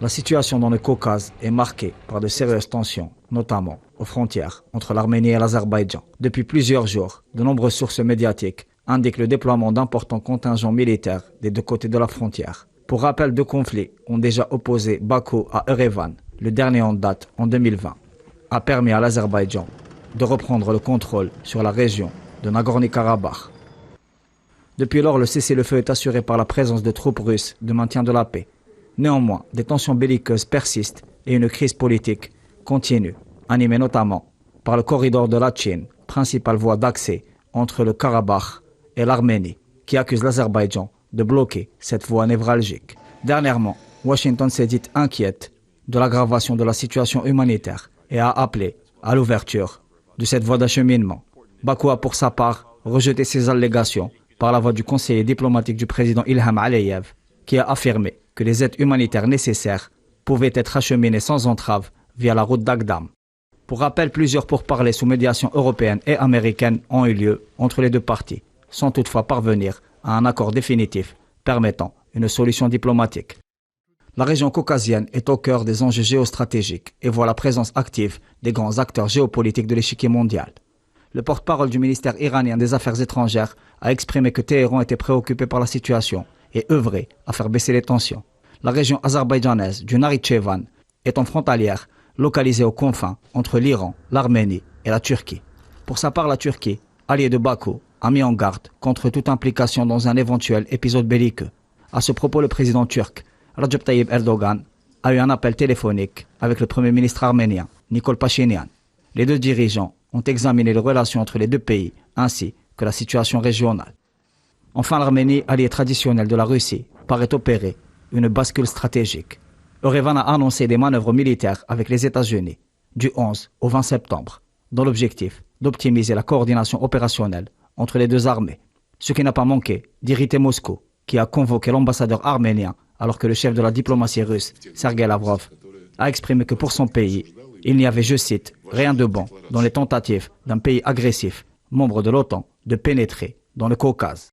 La situation dans le Caucase est marquée par de sérieuses tensions, notamment aux frontières entre l'Arménie et l'Azerbaïdjan. Depuis plusieurs jours, de nombreuses sources médiatiques indiquent le déploiement d'importants contingents militaires des deux côtés de la frontière. Pour rappel, deux conflits ont déjà opposé Bakou à Erevan, le dernier en date en 2020, a permis à l'Azerbaïdjan de reprendre le contrôle sur la région de Nagorno-Karabakh. Depuis lors, le cessez-le-feu est assuré par la présence de troupes russes de maintien de la paix. Néanmoins, des tensions belliqueuses persistent et une crise politique continue, animée notamment par le corridor de Latchine, principale voie d'accès entre le Karabakh et l'Arménie, qui accuse l'Azerbaïdjan de bloquer cette voie névralgique. Dernièrement, Washington s'est dit inquiète de l'aggravation de la situation humanitaire et a appelé à l'ouverture de cette voie d'acheminement. Bakou a pour sa part rejeté ces allégations par la voix du conseiller diplomatique du président Ilham Aliyev, qui a affirmé que les aides humanitaires nécessaires pouvaient être acheminées sans entrave via la route d'Agdam. Pour rappel, plusieurs pourparlers sous médiation européenne et américaine ont eu lieu entre les deux parties, sans toutefois parvenir à un accord définitif permettant une solution diplomatique. La région caucasienne est au cœur des enjeux géostratégiques et voit la présence active des grands acteurs géopolitiques de l'échiquier mondial. Le porte-parole du ministère iranien des Affaires étrangères a exprimé que Téhéran était préoccupé par la situation et œuvrait à faire baisser les tensions. La région azerbaïdjanaise du Nakhitchevan est en frontalière, localisée aux confins entre l'Iran, l'Arménie et la Turquie. Pour sa part, la Turquie, alliée de Bakou, a mis en garde contre toute implication dans un éventuel épisode belliqueux. À ce propos, le président turc, Recep Tayyip Erdogan, a eu un appel téléphonique avec le premier ministre arménien, Nikol Pachinian. Les deux dirigeants ont examiné les relations entre les deux pays ainsi que la situation régionale. Enfin, l'Arménie, alliée traditionnelle de la Russie, paraît opérer une bascule stratégique. Erevan a annoncé des manœuvres militaires avec les États-Unis du 11 au 20 septembre, dans l'objectif d'optimiser la coordination opérationnelle entre les deux armées, ce qui n'a pas manqué d'irriter Moscou, qui a convoqué l'ambassadeur arménien alors que le chef de la diplomatie russe, Sergei Lavrov, a exprimé que pour son pays, il n'y avait, je cite, rien de bon dans les tentatives d'un pays agressif, membre de l'OTAN, de pénétrer dans le Caucase.